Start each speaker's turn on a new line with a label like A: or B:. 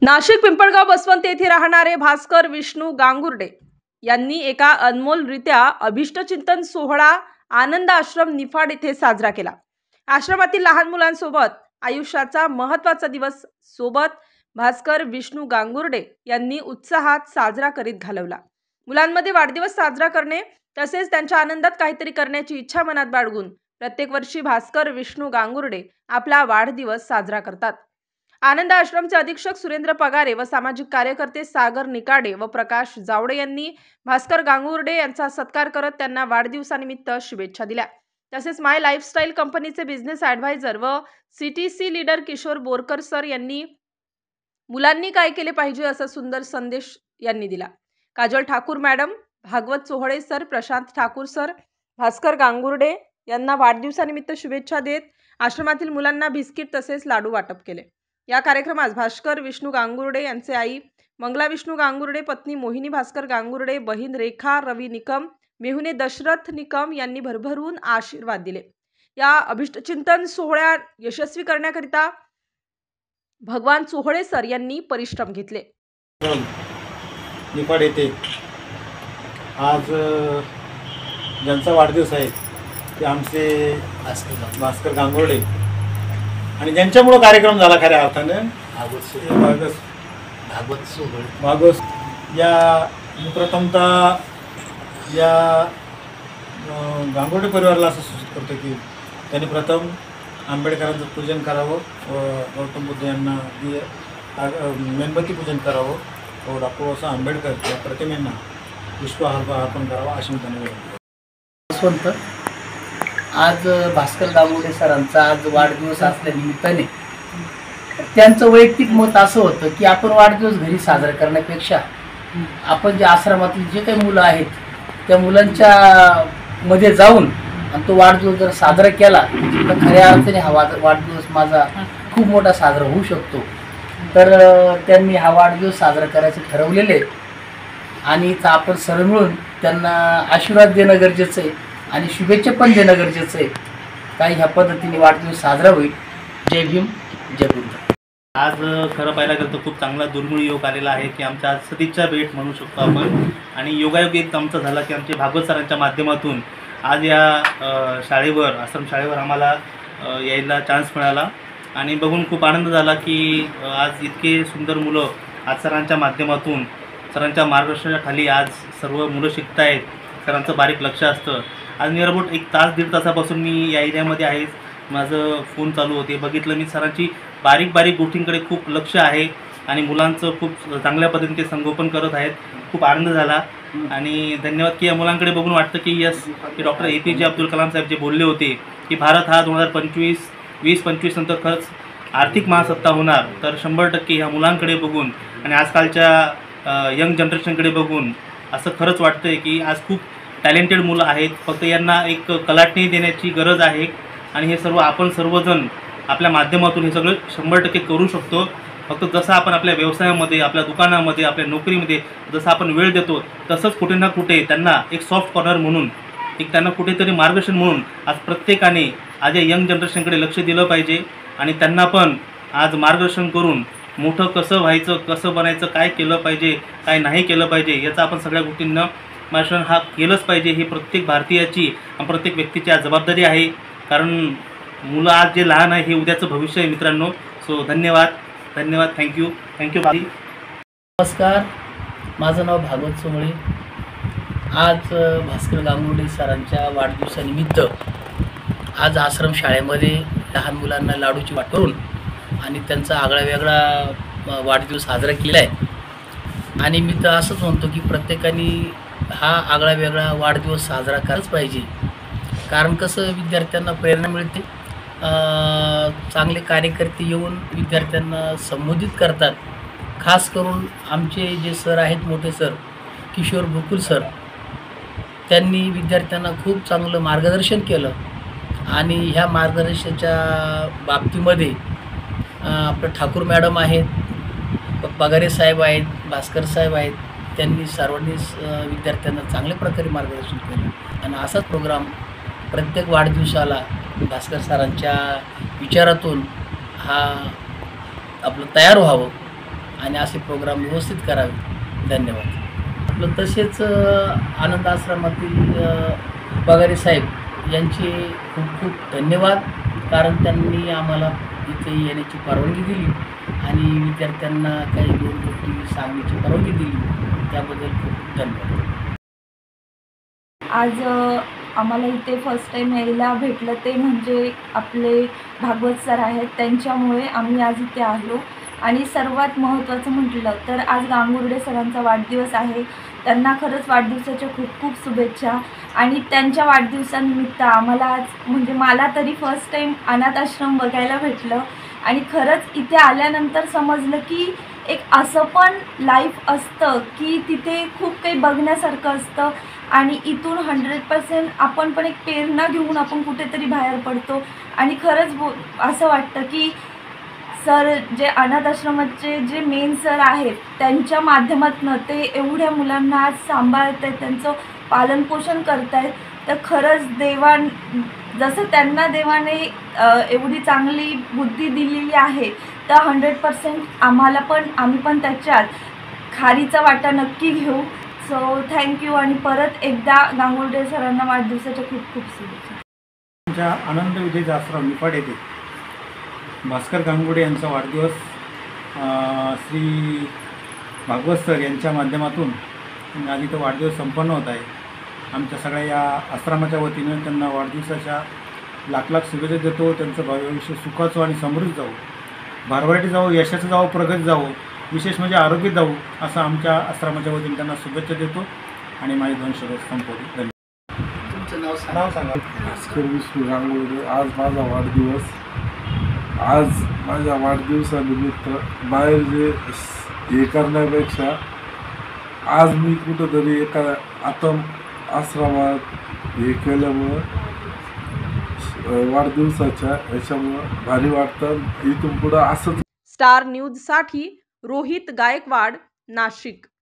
A: नाशिक पिंपळगाव बसवंत येथे राहणारे भास्कर विष्णू गांगुर्डे यांनी एका अनमोलरित्या अभिष्टचिंतन सोहळा आनंद आश्रम निफाड येथे साजरा केला। आश्रमातील लहान मुलांसोबत आयुष्याचा महत्त्वाचा दिवस सोबत भास्कर विष्णू गांगुर्डे यांनी उत्साहात साजरा करीत घालवला। मुलांमध्ये वाढदिवस साजरा करणे तसेच त्यांच्या आनंदात काहीतरी करण्याची इच्छा मनात बाळगून प्रत्येक वर्षी भास्कर विष्णू गांगुर्डे आपला वाढदिवस साजरा करतात। आनंद आश्रमचे अधीक्षक सुरेंद्र पगारे व सामाजिक कार्यकर्ते सागर निकाडे व प्रकाश जावडे यांनी भास्कर गांगुर्डे यांचा सत्कार करत त्यांना वाढदिवसानिमित्त शुभेच्छा दिल्या। तसेच माय लाईफस्टाईल कंपनीचे बिझनेस ॲडवायझर व CTC leader Kishor Borkar sir यांनी मुलांनी काय केले पाहिजे असा सुंदर संदेश यांनी दिला। Kajal Thakur madam, Bhagwat Chohale sir, Prashant Thakur sir Bhaskar Gangurde यांना वाढदिवसानिमित्त शुभेच्छा देत आश्रमातील मुलांना बिस्किट तसेच लाडू वाटप केले। या कार्यक्रमात भास्कर विष्णू गांगुर्डे यांचे आई मंगला विष्णू गांगुर्डे, पत्नी मोहिनी भास्कर गांगुर्डे, बहीण रेखा रवी निकम, मेहुणे दशरथ निकम यांनी भरभरून आशीर्वाद दिले। या अभिष्टचिंतन सोहळ्या यशस्वी करण्याकरिता भगवान चोहळे सर यांनी परिश्रम घेतले।
B: निफाड येथे आज ज्यांचा वाढदिवस आहे ते आमचे भास्कर गांगुर्डे आणि ज्यांच्यामुळे कार्यक्रम झाला खऱ्या अर्थाने भागवत या प्रथमतः या गांगुर्डे परिवाराला असं सूचित करतो की त्यांनी प्रथम आंबेडकरांचं पूजन करावं व गौतम बुद्ध यांना मेणबत्ती पूजन करावं व डॉक्टर बाबासाहेब आंबेडकर या प्रतिमेंना पुष्पहार अर्पण करावा अशी मी त्यांना
C: बसवंत आज भास्कर गांगुर्डे सरांचा आज वाढदिवस असल्यानिमित्ताने त्यांचं वैयक्तिक मत असं होतं की आपण वाढदिवस घरी साजरा करण्यापेक्षा आपण जे आश्रमातील जे काही मुलं आहेत त्या मुलांच्या मध्ये जाऊन आणि तो वाढदिवस जर साजरा केला तर खऱ्या अर्थाने हा वाढदिवस माझा खूप मोठा साजरा होऊ शकतो। तर त्यांनी हा वाढदिवस साजरा करायचं ठरवलेले आणि आपण सर्व मिळून त्यांना आशीर्वाद देणं गरजेचं आहे आणि शुभेच्छा पण देणं गरजेचं आहे। काही ह्या पद्धतीने वाढदिवस साजरा होईल। जय भीम, जय बुद्ध।
D: आज खरं पाहायला गेलं तर खूप चांगला दुर्मिळ योग आलेला आहे की आमच्या आज सदिच्छा भेट म्हणू शकतो आपण आणि योगायोग एक आमचा झाला की आमचे भागवत सरांच्या माध्यमातून आज या शाळेवर आश्रम शाळेवर आम्हाला यायला चान्स मिळाला आणि बघून खूप आनंद झाला की आज इतके सुंदर मुलं आज सरांच्या माध्यमातून सरांच्या मार्गदर्शनाखाली आज सर्व मुलं शिकत आहेत। सरांचं बारीक लक्ष असतं। आज निअरअबाउट 1 तास 1.5 तासापासून मी या एरियामध्ये आहे। माझं फोन चालू होते, बघितलं मी सरांची बारीक गोष्टींकडे खूप लक्ष आहे आणि मुलांचं खूप चांगल्या पद्धतीने ते संगोपन करत आहेत। खूप आनंद झाला आणि धन्यवाद की या मुलांकडे बघून वाटतं की यस की डॉक्टर APJ अब्दुल कलाम साहेब जे बोलले होते की भारत हा 2025 नंतर खरंच आर्थिक महासत्ता होणार, तर 100% ह्या मुलांकडे बघून आणि आजकालच्या यंग जनरेशनकडे बघून असं खरंच वाटतंय की आज खूप टॅलेंटेड मुलं आहेत। फक्त यांना एक कलाटणी देण्याची गरज आहे आणि हे सर्व आपण सर्वजण आपल्या माध्यमातून हे सगळं 100% करू शकतो। फक्त जसं आपण आपल्या व्यवसायामध्ये, आपल्या दुकानामध्ये, आपल्या नोकरीमध्ये जसं आपण वेळ देतो तसंच कुठे ना कुठे त्यांना एक सॉफ्ट कॉर्नर म्हणून एक त्यांना कुठेतरी मार्गदर्शन म्हणून आज प्रत्येकाने आज या यंग जनरेशनकडे लक्ष दिलं पाहिजे आणि त्यांना पण आज मार्गदर्शन करून मोठं कसं व्हायचं, कसं बनायचं, काय केलं पाहिजे, काय नाही केलं पाहिजे याचा आपण सगळ्या गोष्टींना मार्गदर्शन हा केलंच पाहिजे। ही प्रत्येक भारतीयाची आणि प्रत्येक व्यक्तीची आज जबाबदारी आहे, कारण मुलं आज जे लहान आहे हे उद्याचं भविष्य आहे मित्रांनो। सो धन्यवाद, थँक्यू।
C: नमस्कार, माझं नाव भागवत चोहळे। आज भास्कर गांगुर्डे सरांच्या वाढदिवसानिमित्त आज आश्रम शाळेमध्ये लहान मुलांना लाडूची वाट करून आणि त्यांचा आगळा वेगळा वाढदिवस साजरा केला आहे आणि मी तर असंच म्हणतो की प्रत्येकाने हा आगळा वेगळा वाढदिवस साजरा करायच पाहिजे। कारण कसं विद्यार्थ्यांना प्रेरणा मिळते, चांगले कार्यकर्ते येऊन विद्यार्थ्यांना संबोधित करतात। खास करून आमचे जे सर आहेत, मोठे सर किशोर बोरकर सर, त्यांनी विद्यार्थ्यांना खूप चांगलं मार्गदर्शन केलं आणि ह्या मार्गदर्शनाच्या बाबतीमध्ये आपलं ठाकूर मॅडम आहेत, पगारे साहेब आहेत, भास्कर साहेब आहेत, त्यांनी सर्वांनीच विद्यार्थ्यांना चांगल्या प्रकारे मार्गदर्शन केलं आणि असाच प्रोग्राम प्रत्येक वाढदिवसाला भास्कर सरांच्या विचारातून हा आपलं तयार व्हावं आणि असे प्रोग्राम व्यवस्थित करावे. धन्यवाद. आपलं तसेच आनंद आश्रमातील पगारे साहेब यांचे खूप खूप धन्यवाद, कारण त्यांनी आम्हाला इथे येण्याची परवानगी दिली आणि विद्यार्थ्यांना काही 2 गोष्टी सांगण्याची परवानगी दिली, त्याबद्दल खूप खूप धन्यवाद.
E: आज आम्हाला इथे फर्स्ट टाईम यायला भेटलं ते म्हणजे आपले भागवत सर आहेत, त्यांच्यामुळे आम्ही आज इथे आलो. आणि सर्वात महत्त्वाचं म्हटलं तर आज गांगुर्डे सरांचा वाढदिवस आहे. त्यांना खरंच वाढदिवसाच्या खूप खूप शुभेच्छा. आणि त्यांच्या वाढदिवसानिमित्त आम्हाला आज म्हणजे मला तरी फर्स्ट टाईम अनाथ आश्रम बघायला भेटलं आणि खरंच इथे आल्यानंतर समजलं की एक असं पण लाईफ असतं की तिथे खूप काही बघण्यासारखं असतं आणि इथून 100% आपण पण एक प्रेरणा घेऊन आपण कुठेतरी बाहेर पडतो. आणि खरंच असं वाटतं की सर जे अनाथ आश्रमाचे जे मेन सर आहेत त्यांच्या माध्यमातून ते एवढ्या मुलांना आज सांभाळत आहेत, त्यांचं पालनपोषण करत आहेत. तर खरंच जसं त्यांना देवाने एवढी चांगली बुद्धी दिलेली आहे तर 100% आम्ही पण त्याच्यात खारीचा वाटा नक्की घेऊ. सो थँक्यू आणि परत एकदा गांगुर्डे सरांना वाढदिवसाच्या खूप खूप शुभेच्छा.
B: आमच्या आनंद विद्यार्थी आश्रम निफाड येथे भास्कर गांगुर्डे यांचा वाढदिवस श्री भागवत सर यांच्या माध्यमातून आज इथं वाढदिवस संपन्न होत आहे. आमच्या सगळ्या या आश्रमाच्या वतीनं त्यांना वाढदिवसाच्या लाख लाख शुभेच्छा देतो. त्यांचं भविष्य सुखाचं आणि समृद्ध जावो, भरभराटी जावो, यशाचं जावो, प्रगती जावो, विशेष म्हणजे आरोग्य जावो असं आमच्या आश्रमाच्या वतीने त्यांना शुभेच्छा देतो आणि माझे 2 शब्द संपवतो. धन्यवाद.
C: तुमचं नाव
B: नाव सांगा.
F: भास्कर विष्णू गांगुर्डे. आज माझा वाढदिवस. आज माझ्या वाढदिवसानिमित्त बाहेर हे करण्यापेक्षा आज मी कुठंतरी एका आश्रमात हे केल्यामुळं वाढदिवसाच्या ह्याच्यामुळं भारी वाटतं. इथून पुढं असंच.
A: स्टार न्यूजसाठी रोहित गायकवाड, नाशिक.